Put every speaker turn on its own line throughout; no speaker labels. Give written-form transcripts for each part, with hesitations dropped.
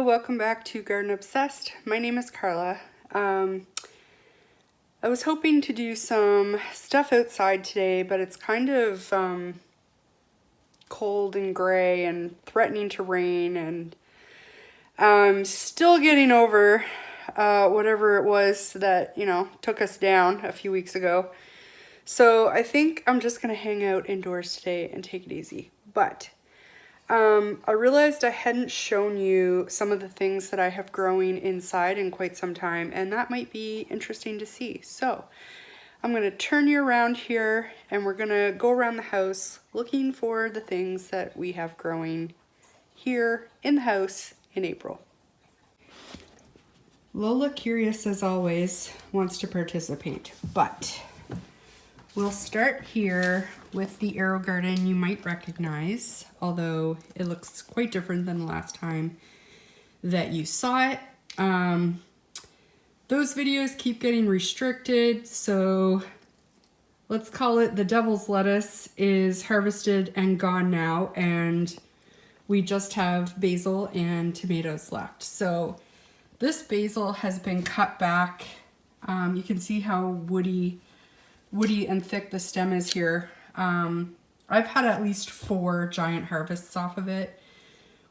welcome back to Garden Obsessed. My name is Carla. I was hoping to do some stuff outside today, but it's kind of cold and gray and threatening to rain, and I'm still getting over whatever it was that, took us down a few weeks ago. So I think I'm just going to hang out indoors today and take it easy. But I realized I hadn't shown you some of the things that I have growing inside in quite some time, and that might be interesting to see. So I'm going to turn you around here and we're going to go around the house looking for the things that we have growing here in the house in April. Lola, curious as always, wants to participate, but we'll start here with the Aerogarden you might recognize, although it looks quite different than the last time that you saw it. Those videos keep getting restricted, so let's call it the devil's lettuce is harvested and gone now, and we just have basil and tomatoes left. So this basil has been cut back. You can see how woody and thick the stem is here. I've had at least 4 giant harvests off of it.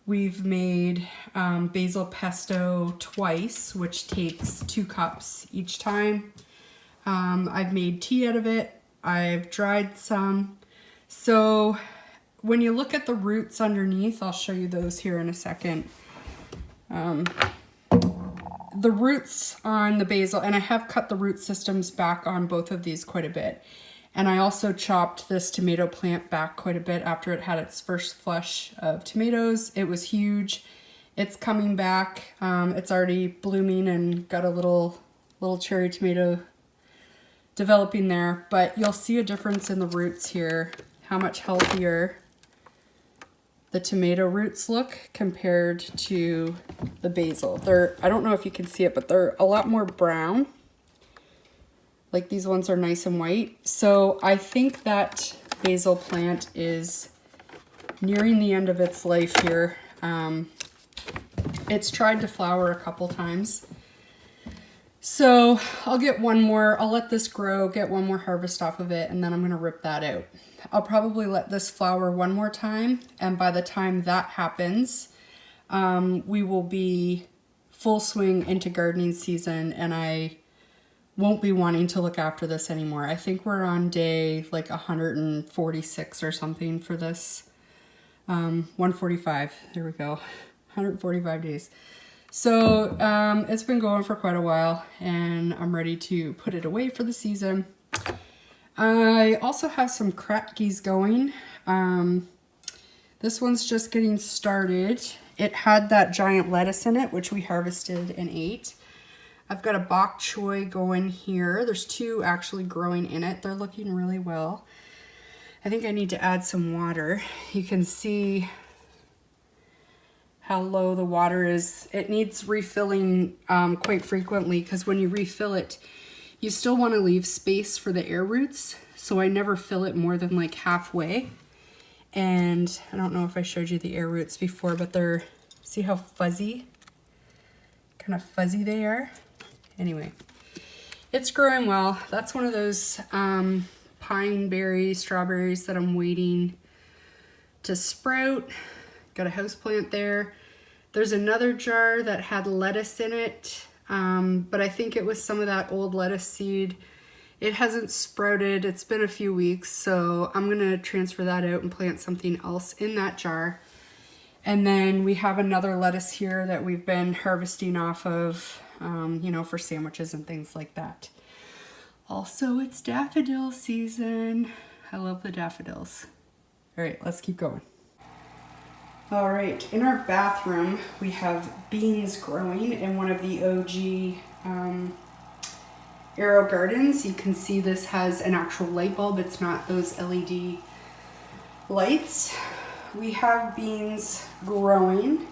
We've made basil pesto twice, which takes 2 cups each time. I've made tea out of it. I've dried some. So when you look at the roots underneath, I'll show you those here in a second. The roots on the basil, and I have cut the root systems back on both of these quite a bit. And I also chopped this tomato plant back quite a bit after it had its first flush of tomatoes. It was huge. It's coming back. It's already blooming and got a little cherry tomato developing there. But you'll see a difference in the roots here, how much healthier the tomato roots look compared to the basil. I don't know if you can see it, but they're a lot more brown. Like these ones are nice and white. So I think that basil plant is nearing the end of its life here. It's tried to flower a couple times. So I'll get one more, I'll let this grow, get one more harvest off of it, and then I'm gonna rip that out. I'll probably let this flower one more time, and by the time that happens, we will be full swing into gardening season, and I won't be wanting to look after this anymore. I think we're on day like 146 or something for this. 145, there we go, 145 days. So it's been going for quite a while, and I'm ready to put it away for the season. I also have some Kratkys going. This one's just getting started. It had that giant lettuce in it, which we harvested and ate. I've got a bok choy going here. There's 2 actually growing in it. They're looking really well. I think I need to add some water. You can see how low the water is. It needs refilling quite frequently, because when you refill it, you still want to leave space for the air roots. So I never fill it more than like halfway. And I don't know if I showed you the air roots before, but see how fuzzy, kind of fuzzy they are? Anyway, it's growing well. That's one of those pine berry strawberries that I'm waiting to sprout. Got a houseplant there. There's another jar that had lettuce in it, but I think it was some of that old lettuce seed. It hasn't sprouted. It's been a few weeks, so I'm gonna transfer that out and plant something else in that jar. And then we have another lettuce here that we've been harvesting off of, for sandwiches and things like that. Also, it's daffodil season. I love the daffodils. All right, let's keep going. All right, in our bathroom, we have beans growing in one of the OG Aerogardens. You can see this has an actual light bulb. It's not those LED lights. We have beans growing.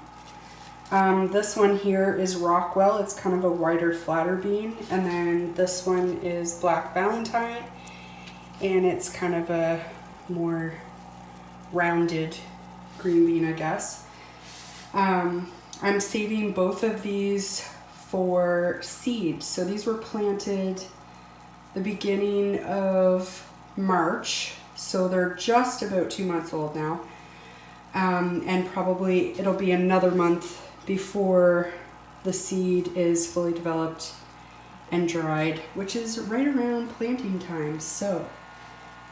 This one here is Rockwell. It's kind of a wider, flatter bean. And then this one is Black Valentine. And it's kind of a more rounded green bean, I guess. I'm saving both of these for seed. So these were planted the beginning of March. So they're just about 2 months old now. And probably it'll be another month before the seed is fully developed and dried, which is right around planting time. So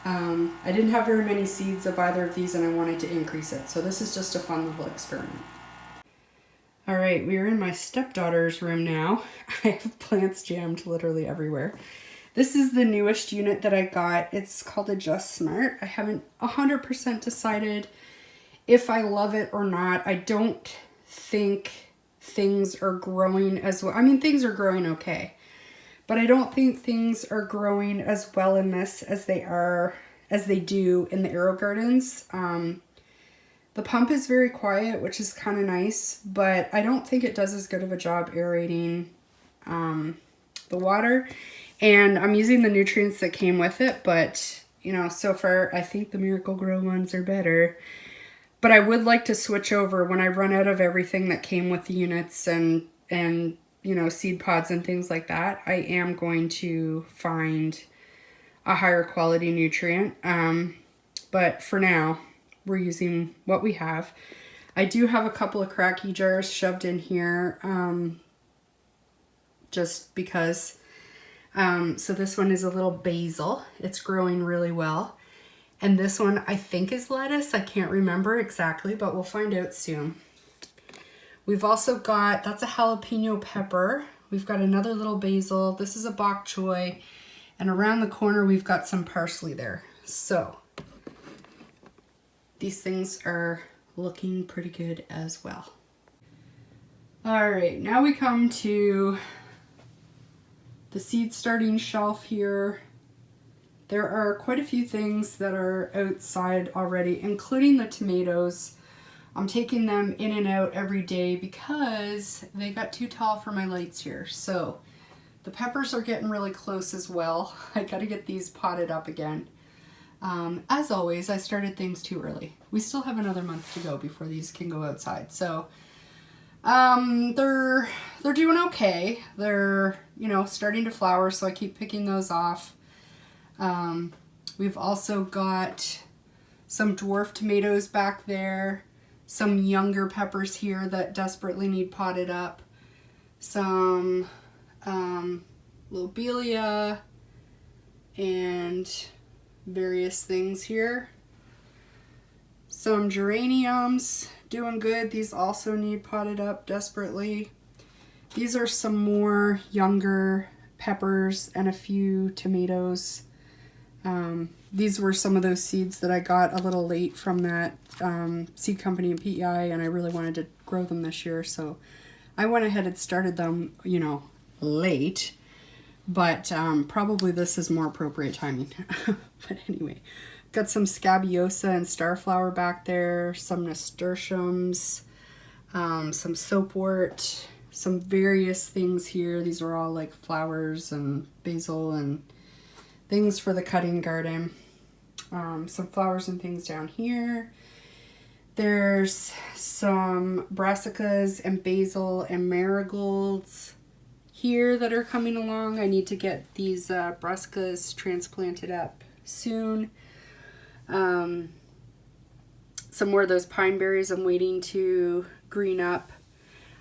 I didn't have very many seeds of either of these and I wanted to increase it. So this is just a fun little experiment. All right, we are in my stepdaughter's room now. I have plants jammed literally everywhere. This is the newest unit that I got. It's called Adjust Smart. I haven't 100% decided if I love it or not. I don't think things are growing as well. I mean, things are growing okay, but I don't think things are growing as well in this as they do in the Aerogardens. The pump is very quiet, which is kind of nice, but I don't think it does as good of a job aerating the water. And I'm using the nutrients that came with it, but you know, so far I think the Miracle Grow ones are better. But I would like to switch over when I run out of everything that came with the units and you know, seed pods and things like that. I am going to find a higher quality nutrient. But for now, we're using what we have. I do have a couple of Kratky jars shoved in here just because. So this one is a little basil. It's growing really well. And this one I think is lettuce. I can't remember exactly, but we'll find out soon. We've also got, that's a jalapeno pepper. We've got another little basil. This is a bok choy. And around the corner, we've got some parsley there. So these things are looking pretty good as well. All right, now we come to the seed starting shelf here. There are quite a few things that are outside already, including the tomatoes. I'm taking them in and out every day because they got too tall for my lights here. So the peppers are getting really close as well. I gotta get these potted up again. As always, I started things too early. We still have another month to go before these can go outside. So they're doing okay. They're, you know, starting to flower, so I keep picking those off. We've also got some dwarf tomatoes back there, some younger peppers here that desperately need potted up, some lobelia, and various things here. Some geraniums, doing good. These also need potted up desperately. These are some more younger peppers and a few tomatoes. These were some of those seeds that I got a little late from that seed company in PEI, and I really wanted to grow them this year, so I went ahead and started them, you know, late, but probably this is more appropriate timing. But anyway, got some scabiosa and starflower back there, some nasturtiums, some soapwort, some various things here. These are all like flowers and basil and things for the cutting garden. Some flowers and things down here. There's some brassicas and basil and marigolds here that are coming along. I need to get these brassicas transplanted up soon. Some more of those pine berries I'm waiting to green up.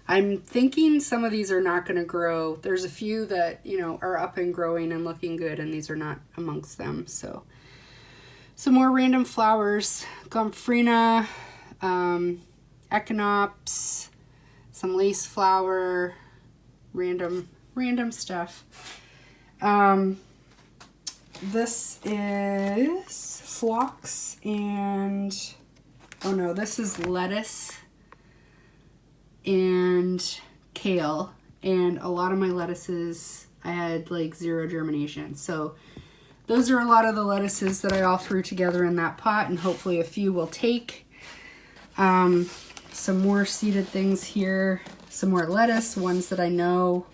I'm thinking some of these are not going to grow. There's a few that, you know, are up and growing and looking good, and these are not amongst them. So some more random flowers, gomphrena, echinops, some lace flower, random stuff. This is phlox and, oh no, this is lettuce and kale, and a lot of my lettuces I had like zero germination. So those are a lot of the lettuces that I all threw together in that pot, and hopefully a few will take. Some more seeded things here, some more lettuce, ones that I know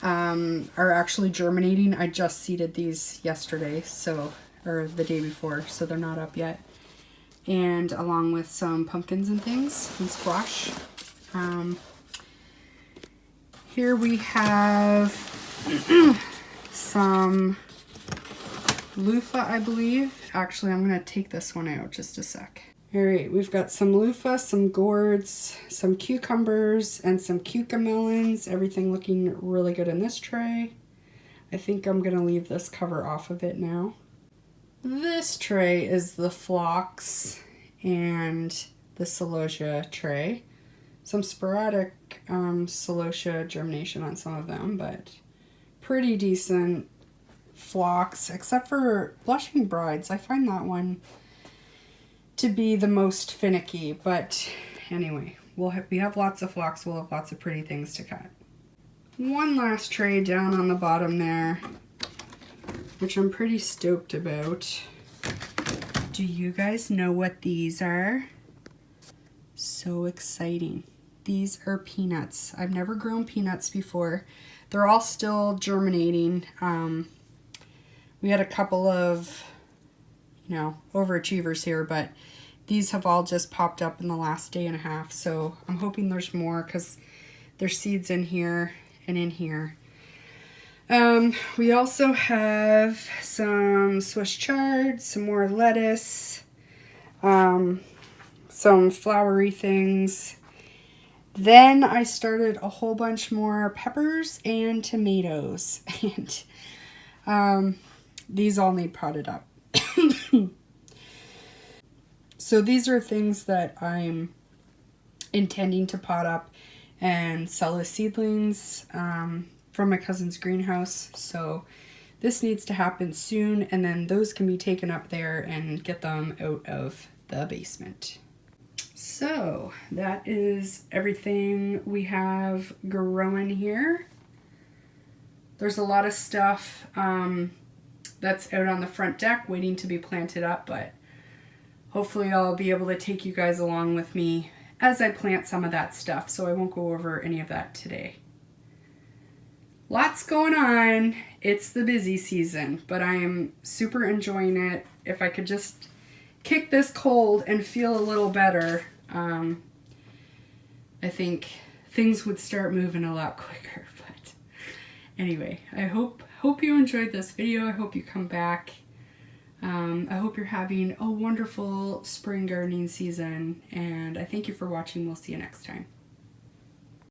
are actually germinating. I just seeded these yesterday, so, or the day before, so they're not up yet. And along with some pumpkins and things and squash. Here we have some loofah, I believe. Actually, I'm going to take this one out just a sec. All right, we've got some loofah, some gourds, some cucumbers, and some cucamelons. Everything looking really good in this tray. I think I'm going to leave this cover off of it now. This tray is the phlox and the celosia tray. Some sporadic celosia germination on some of them, but pretty decent phlox, except for blushing brides. I find that one to be the most finicky, but anyway, we have lots of phlox. We'll have lots of pretty things to cut. One last tray down on the bottom there, which I'm pretty stoked about. Do you guys know what these are? So exciting. These are peanuts. I've never grown peanuts before. They're all still germinating. We had a couple of, overachievers here, but these have all just popped up in the last day and a half. So I'm hoping there's more because there's seeds in here and in here. We also have some Swiss chard, some more lettuce, some flowery things. Then I started a whole bunch more peppers and tomatoes. And these all need potted up. So these are things that I'm intending to pot up and sell as seedlings from my cousin's greenhouse. So this needs to happen soon, and then those can be taken up there and get them out of the basement. So that is everything we have growing here. There's a lot of stuff that's out on the front deck waiting to be planted up, but hopefully I'll be able to take you guys along with me as I plant some of that stuff, so I won't go over any of that today. Lots going on. It's the busy season, but I am super enjoying it. If I could just kick this cold and feel a little better, I think things would start moving a lot quicker. But anyway, I hope you enjoyed this video. I hope you come back. I hope you're having a wonderful spring gardening season, and I thank you for watching. We'll see you next time.